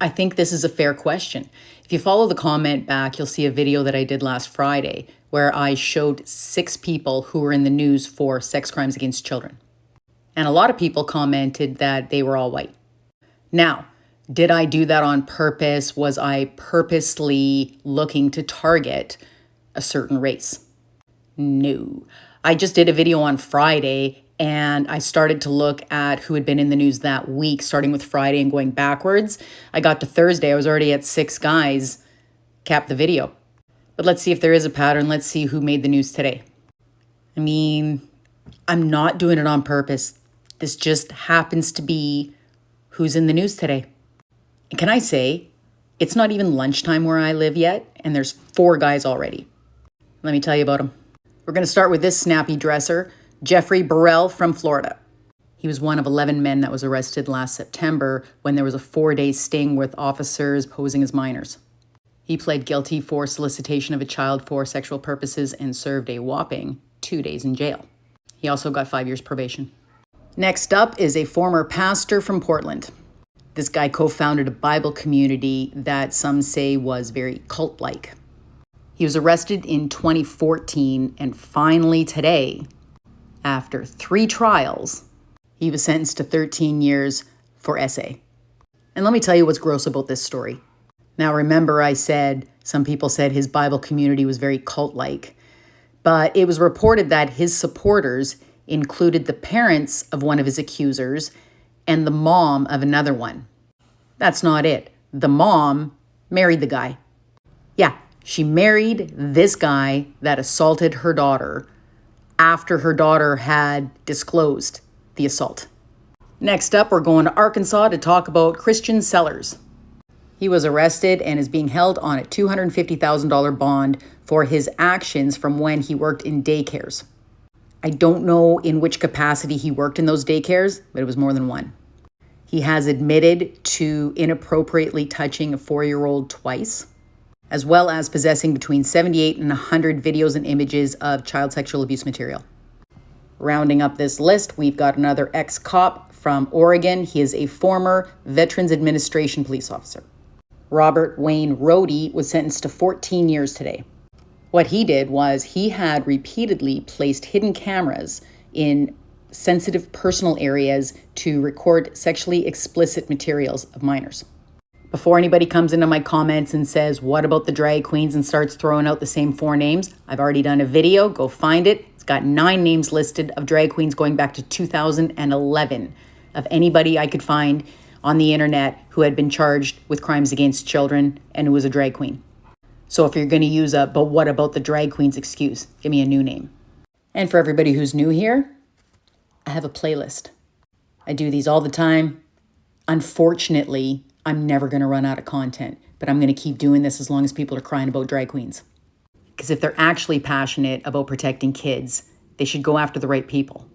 I think this is a fair question. If you follow the comment back, you'll see a video that I did last Friday where I showed 6 people who were in the news for sex crimes against children. And a lot of people commented that they were all white. Now, did I do that on purpose? Was I purposely looking to target a certain race? No. I just did a video on Friday and I started to look at who had been in the news that week, starting with Friday and going backwards. I got to Thursday, I was already at 6 guys, capped the video. But let's see if there is a pattern. Let's see who made the news today. I mean, I'm not doing it on purpose. This just happens to be who's in the news today. And can I say, it's not even lunchtime where I live yet, and there's 4 guys already. Let me tell you about them. We're going to start with this snappy dresser, Jeffrey Burrell from Florida. He was one of 11 men that was arrested last September when there was a 4-day sting with officers posing as minors. He pled guilty for solicitation of a child for sexual purposes and served a whopping 2 days in jail. He also got 5 years probation. Next up is a former pastor from Portland. This guy co-founded a Bible community that some say was very cult-like. He was arrested in 2014, and finally today, after 3 trials, he was sentenced to 13 years for SA. And let me tell you what's gross about this story. Now, remember I said some people said his Bible community was very cult-like, but it was reported that his supporters included the parents of one of his accusers and the mom of another one. That's not it. The mom married the guy. Yeah, she married this guy that assaulted her daughter after her daughter had disclosed the assault. Next up, we're going to Arkansas to talk about Christian Sellers. He was arrested and is being held on a $250,000 bond for his actions from when he worked in daycares. I don't know in which capacity he worked in those daycares, but it was more than one. He has admitted to inappropriately touching a 4-year-old twice, as well as possessing between 78 and 100 videos and images of child sexual abuse material. Rounding up this list, we've got another ex-cop from Oregon. He is a former Veterans Administration police officer. Robert Wayne Rohde was sentenced to 14 years today. What he did was he had repeatedly placed hidden cameras in sensitive personal areas to record sexually explicit materials of minors. Before anybody comes into my comments and says, what about the drag queens, and starts throwing out the same 4 names, I've already done a video. Go find it. It's got 9 names listed of drag queens going back to 2011 of anybody I could find on the internet who had been charged with crimes against children and who was a drag queen. So if you're going to use a "but what about the drag queens" excuse, give me a new name. And for everybody who's new here, I have a playlist. I do these all the time. Unfortunately, I'm never going to run out of content, but I'm going to keep doing this as long as people are crying about drag queens. Because if they're actually passionate about protecting kids, they should go after the right people.